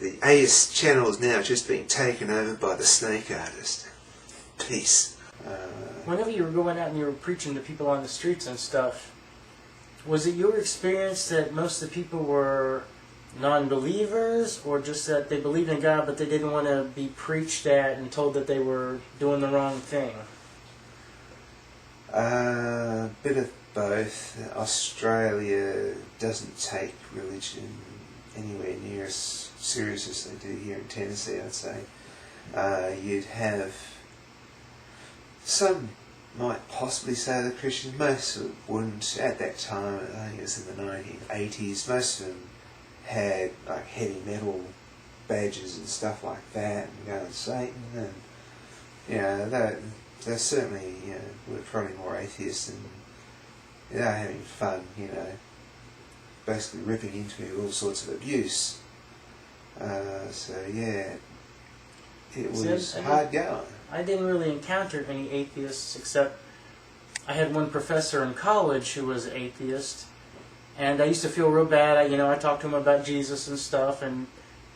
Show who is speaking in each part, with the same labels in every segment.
Speaker 1: the Atheist channel is now just being taken over by the snake artist. Peace.
Speaker 2: Whenever you were going out and you were preaching to people on the streets and stuff, was it your experience that most of the people were non-believers, or just that they believed in God but they didn't want to be preached at and told that they were doing the wrong thing?
Speaker 1: Bit of both. Australia doesn't take religion anywhere near as serious as they do here in Tennessee, I'd say. You'd have some might possibly say they're Christians, most wouldn't. At that time, I think it was in the 1980s, most of them had like heavy metal badges and stuff like that, and going to Satan, and you know, they're certainly, you know, were probably more atheists, and they're having fun, you know, basically ripping into all sorts of abuse. So yeah, it was hard going.
Speaker 2: I didn't really encounter any atheists, except I had one professor in college who was an atheist, and I used to feel real bad. I talked to him about Jesus and stuff, and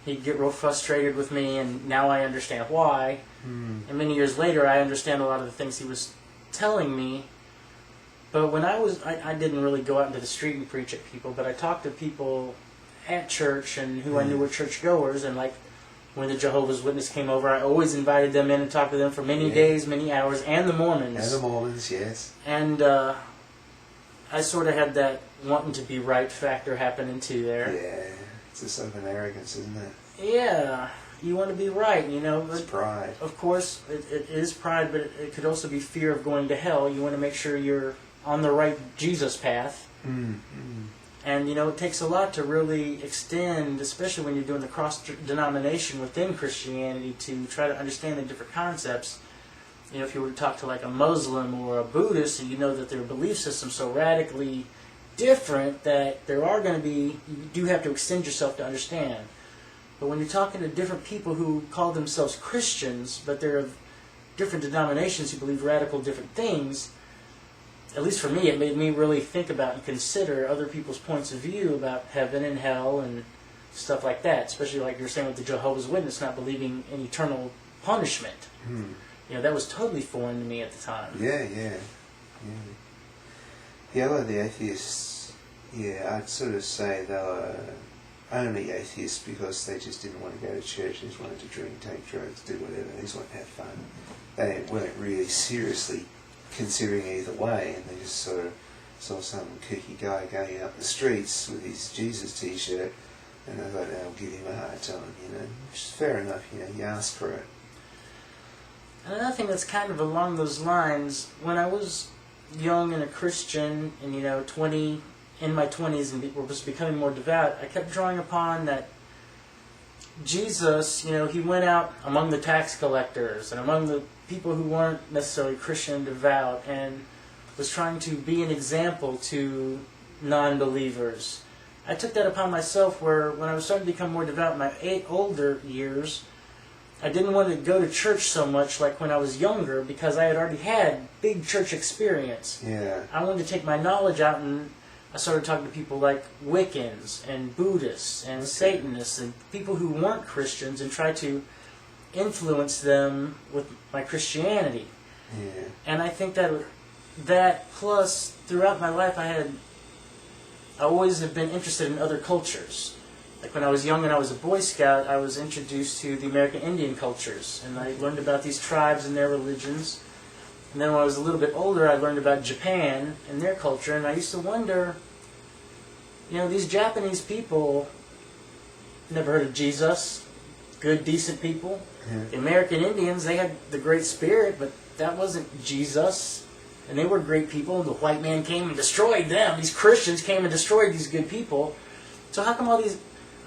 Speaker 2: he'd get real frustrated with me, and now I understand why. And many years later, I understand a lot of the things he was telling me. But when I didn't really go out into the street and preach at people, but I talked to people at church and who I knew were churchgoers, and like when the Jehovah's Witness came over, I always invited them in and talked to them for many days, many hours, and the Mormons.
Speaker 1: And the Mormons, yes.
Speaker 2: And I sort of had that wanting to be right factor happening too there.
Speaker 1: Yeah, it's a sort of an arrogance, isn't it?
Speaker 2: Yeah, you want to be right, you know.
Speaker 1: It's pride.
Speaker 2: Of course, it is pride, but it could also be fear of going to hell. You want to make sure you're on the right Jesus path. And, you know, it takes a lot to really extend, especially when you're doing the cross-denomination within Christianity, to try to understand the different concepts. You know, if you were to talk to like a Muslim or a Buddhist, and you know that their belief system's so radically different that there are going to be, you do have to extend yourself to understand. But when you're talking to different people who call themselves Christians, but they're of different denominations who believe radical different things, at least for me, it made me really think about and consider other people's points of view about heaven and hell and stuff like that, especially like you're saying with the Jehovah's Witness not believing in eternal punishment. You know, that was totally foreign to me at the time.
Speaker 1: Yeah, a lot of the atheists, I'd sort of say they were only atheists because they just didn't want to go to church, they just wanted to drink, take drugs, do whatever, they just wanted to have fun. They weren't really seriously considering either way, and they just sort of saw some kooky guy going up the streets with his Jesus t-shirt, and they thought, I'll give him a hard time, you know, which is fair enough, you know, you ask for it.
Speaker 2: And another thing that's kind of along those lines, when I was young and a Christian, and you know, in my 20s and was becoming more devout, I kept drawing upon that Jesus, you know, he went out among the tax collectors and among the people who weren't necessarily Christian and devout, and was trying to be an example to non-believers. I took that upon myself where when I was starting to become more devout in my older years, I didn't want to go to church so much like when I was younger because I had already had big church experience.
Speaker 1: Yeah.
Speaker 2: I wanted to take my knowledge out, and I started talking to people like Wiccans and Buddhists and Satanists and people who weren't Christians and try to influence them with my Christianity.
Speaker 1: Yeah.
Speaker 2: And I think that plus throughout my life I always have been interested in other cultures. Like when I was young and I was a Boy Scout, I was introduced to the American Indian cultures, and I learned about these tribes and their religions. And then when I was a little bit older, I learned about Japan and their culture, and I used to wonder, you know, these Japanese people, never heard of Jesus, good, decent people. The American Indians, they had the Great Spirit, but that wasn't Jesus. And they were great people, and the white man came and destroyed them. These Christians came and destroyed these good people. So how come all these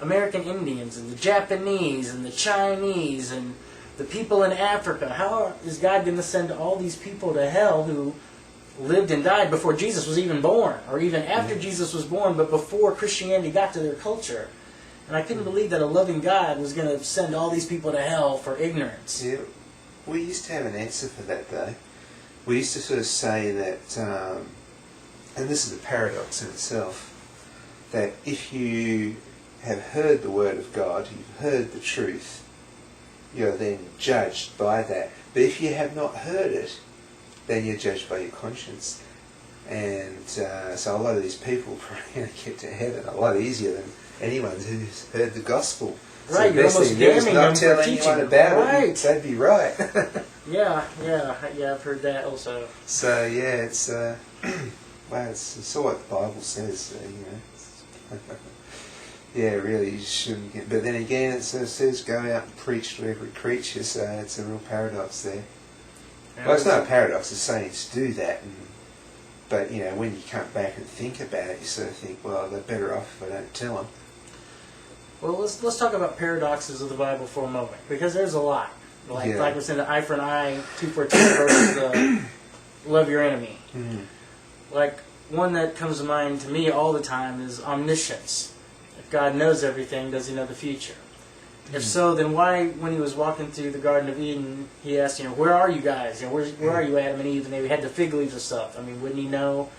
Speaker 2: American Indians and the Japanese and the Chinese and the people in Africa, how is God going to send all these people to hell who lived and died before Jesus was even born, or even after Jesus was born, but before Christianity got to their culture? And I couldn't believe that a loving God was going to send all these people to hell for ignorance.
Speaker 1: Yeah, we used to have an answer for that, though. We used to sort of say that, and this is a paradox in itself, that if you have heard the word of God, you've heard the truth, you're then judged by that. But if you have not heard it, then you're judged by your conscience. And so a lot of these people are probably going to get to heaven a lot easier than anyone who's heard the gospel.
Speaker 2: Right,
Speaker 1: so
Speaker 2: you're almost damning them
Speaker 1: not
Speaker 2: for
Speaker 1: telling
Speaker 2: teaching.
Speaker 1: anyone about
Speaker 2: Right.
Speaker 1: it. That'd be right.
Speaker 2: Yeah, I've heard that also.
Speaker 1: So yeah, it's well, it's all what the Bible says. Yeah, really, you shouldn't get. But then again, it says go out and preach to every creature. So it's a real paradox there. Well, it's not a paradox. It's saying to do that, but when you come back and think about it, you sort of think, well, they're better off if I don't tell them.
Speaker 2: Well, let's talk about paradoxes of the Bible for a moment, because there's a lot. Like we're saying, the eye for an eye, tooth for a tooth versus love your enemy.
Speaker 1: Mm-hmm.
Speaker 2: Like, one that comes to mind to me all the time is omniscience. If God knows everything, does he know the future? Mm-hmm. If so, then why, when he was walking through the Garden of Eden, he asked, where are you guys? Where are you, Adam and Eve? And they had the fig leaves and stuff. I mean, wouldn't he know?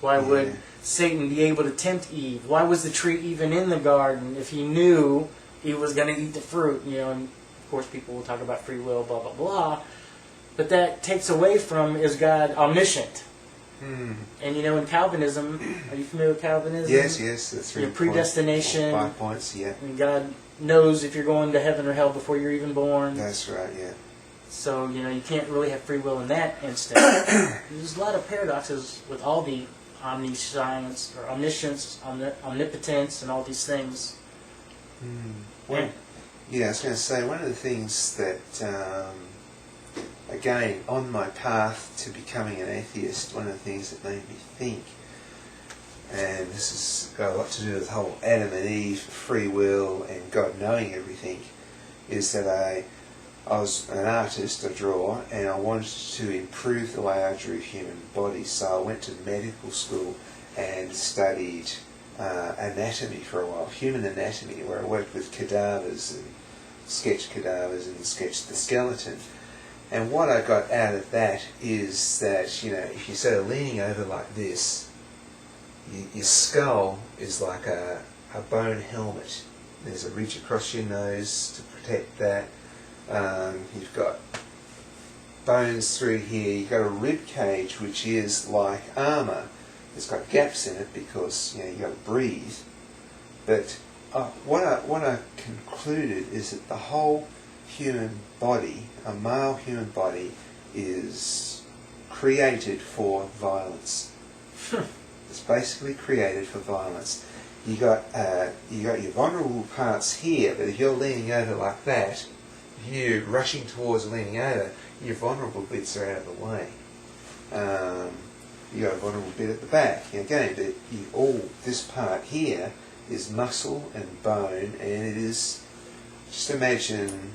Speaker 2: Why would Satan be able to tempt Eve? Why was the tree even in the garden if he knew Eve was going to eat the fruit? And of course people will talk about free will, blah, blah, blah. But that takes away from, is God omniscient?
Speaker 1: Mm.
Speaker 2: And in Calvinism, are you familiar with Calvinism?
Speaker 1: Yes, that's
Speaker 2: your predestination.
Speaker 1: 5 points, yeah.
Speaker 2: And God knows if you're going to heaven or hell before you're even born.
Speaker 1: That's right, yeah.
Speaker 2: So, you can't really have free will in that instance. There's a lot of paradoxes with all the omniscience, or omniscience, omnipotence, and all these things.
Speaker 1: I was going to say, one of the things that, again, on my path to becoming an atheist, one of the things that made me think, and this has got a lot to do with the whole Adam and Eve, free will, and God knowing everything, is that I was an artist, a drawer, and I wanted to improve the way I drew human bodies. So I went to medical school and studied anatomy for a while, human anatomy, where I worked with cadavers and sketched cadavers and sketched the skeleton. And what I got out of that is that, if you're sort of leaning over like this, your skull is like a bone helmet. There's a ridge across your nose to protect that. You've got bones through here. You've got a rib cage which is like armour. It's got gaps in it because you've got to breathe. But what I concluded is that the whole human body, a male human body, is created for violence. It's basically created for violence. You got your vulnerable parts here, but if you're leaning over like that, if you're rushing towards leaning over, your vulnerable bits are out of the way. You got a vulnerable bit at the back. Again, this part here is muscle and bone, and it is, just imagine,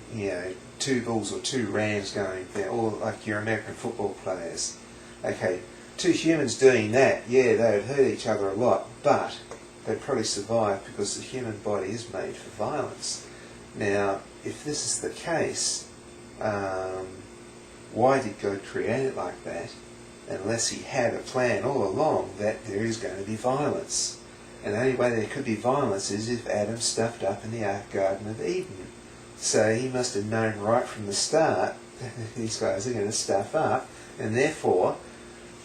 Speaker 1: two bulls or two rams going there, or like your American football players. Okay, two humans doing that, they would hurt each other a lot, but they'd probably survive because the human body is made for violence. Now, if this is the case, why did God create it like that? Unless he had a plan all along that there is going to be violence. And the only way there could be violence is if Adam stuffed up in the Garden of Eden. So he must have known right from the start that these guys are going to stuff up, and therefore,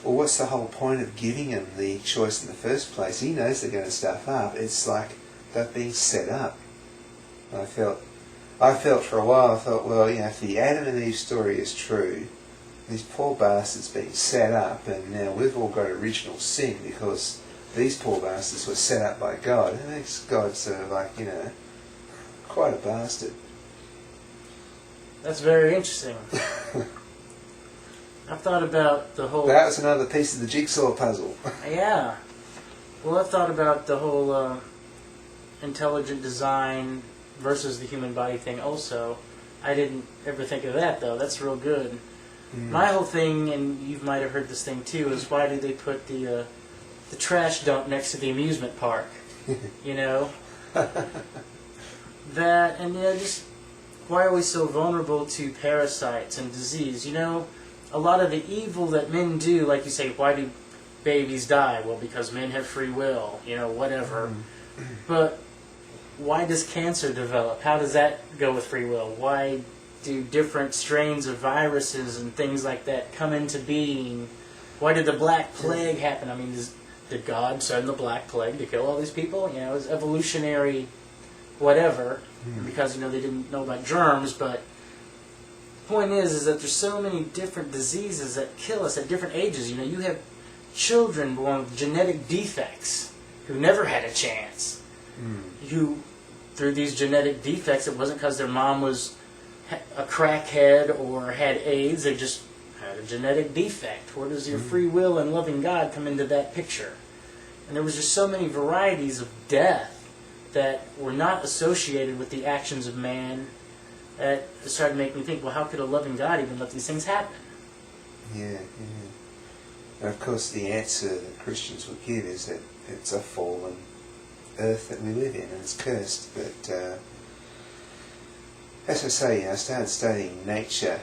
Speaker 1: well, what's the whole point of giving him the choice in the first place? He knows they're going to stuff up. It's like they're being set up. I felt for a while, I thought, well, if the Adam and Eve story is true, these poor bastards being set up, and now we've all got original sin because these poor bastards were set up by God. It makes God sort of like, quite a bastard.
Speaker 2: That's very interesting. I've thought about the whole...
Speaker 1: That was another piece of the jigsaw puzzle.
Speaker 2: Yeah. Well, I've thought about the whole intelligent design versus the human body thing also. I didn't ever think of that, though. That's real good. My whole thing, and you might have heard this thing too, is why did they put the trash dump next to the amusement park? That, and just why are we so vulnerable to parasites and disease? A lot of the evil that men do, like you say, why do babies die? Well, because men have free will, whatever. But why does cancer develop? How does that go with free will? Why do different strains of viruses and things like that come into being? Why did the Black Plague happen? I mean, did God send the Black Plague to kill all these people? You know, it was evolutionary whatever, because, you know, they didn't know about germs, but the point is that there's so many different diseases that kill us at different ages. You know, you have children born with genetic defects who never had a chance. Who, through these genetic defects, it wasn't because their mom was a crackhead or had AIDS, they just had a genetic defect. Where does your free will and loving God come into that picture? And there was just so many varieties of death that were not associated with the actions of man that started to make me think, well, how could a loving God even let these things happen?
Speaker 1: Yeah, yeah. And of course the answer that Christians would give is that it's a fallen earth that we live in, and it's cursed. But as I say, I started studying nature,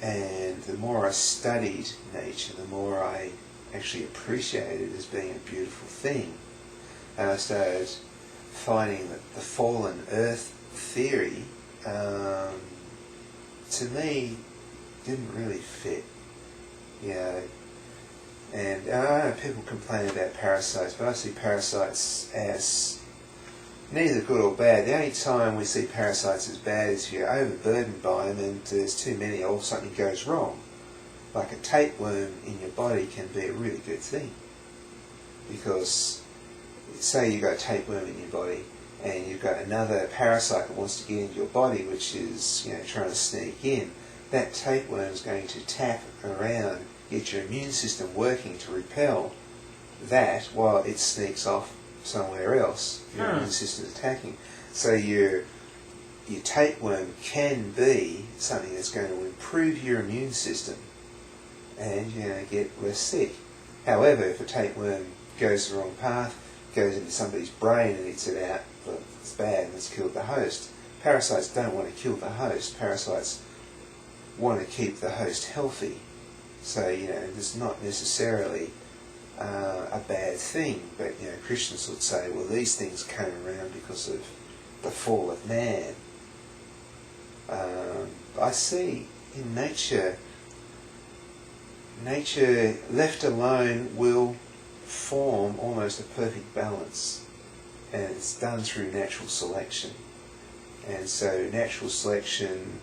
Speaker 1: and the more I studied nature, the more I actually appreciated it as being a beautiful thing. And I started finding that the fallen earth theory, to me, didn't really fit. You know, and I know people complain about parasites, but I see parasites as neither good or bad. The only time we see parasites as bad is if you're overburdened by them and there's too many or something goes wrong. Like a tapeworm in your body can be a really good thing. Because say you've got a tapeworm in your body and you've got another parasite that wants to get into your body, which is, you know, trying to sneak in, that tapeworm is going to tap around, get your immune system working to repel that while it sneaks off somewhere else. Your immune system is attacking. So your tapeworm can be something that's going to improve your immune system and you're going to get less sick. However, if a tapeworm goes the wrong path, goes into somebody's brain and eats it out, well, it's bad and it's killed the host. Parasites don't want to kill the host. Parasites want to keep the host healthy. So, you know, it's not necessarily a bad thing, but, you know, Christians would say, well, these things came around because of the fall of man. I see in nature left alone will form almost a perfect balance, and it's done through natural selection. And so natural selection,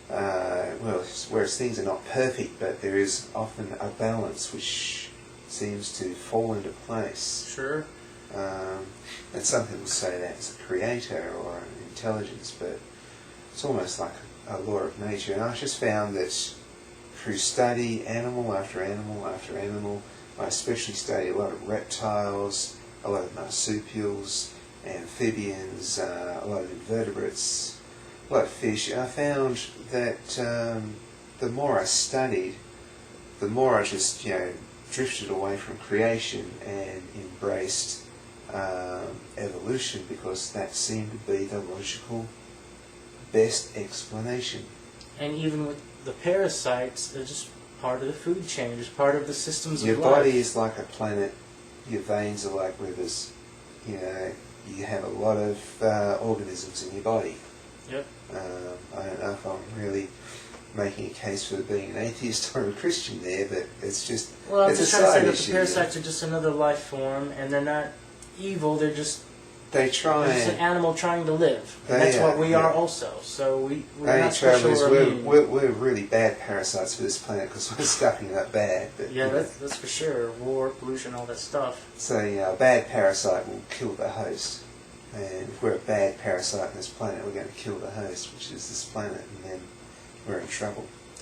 Speaker 1: well, whereas things are not perfect, but there is often a balance which seems to fall into place.
Speaker 2: Sure.
Speaker 1: And some people say that as a creator or an intelligence, but it's almost like a law of nature. And I just found that through study, animal after animal after animal, I especially study a lot of reptiles, a lot of marsupials, amphibians, a lot of invertebrates, a lot of fish. I found that the more I studied, the more I just, you know, drifted away from creation and embraced evolution, because that seemed to be the logical, best explanation.
Speaker 2: And even with the parasites, they're just part of the food chain, just part of the systems of life.
Speaker 1: Your body is like a planet, your veins are like rivers. You know, you have a lot of organisms in your body.
Speaker 2: Yep.
Speaker 1: I don't know if I'm really making a case for being an atheist or a Christian there, but it's just,
Speaker 2: well, I'm
Speaker 1: it's
Speaker 2: just
Speaker 1: a
Speaker 2: trying to
Speaker 1: side
Speaker 2: say that the
Speaker 1: issue.
Speaker 2: parasites are just another life form, and they're not evil. They're just
Speaker 1: They try
Speaker 2: It's an
Speaker 1: and
Speaker 2: animal trying to live. And that's what we are also. So we're not special or immune.
Speaker 1: we're really bad parasites for this planet because we're stuffing it up bad. But,
Speaker 2: yeah, that's for sure. War, pollution, all that stuff.
Speaker 1: So, you know, a bad parasite will kill the host. And if we're a bad parasite on this planet, we're going to kill the host, which is this planet, and then we're in trouble.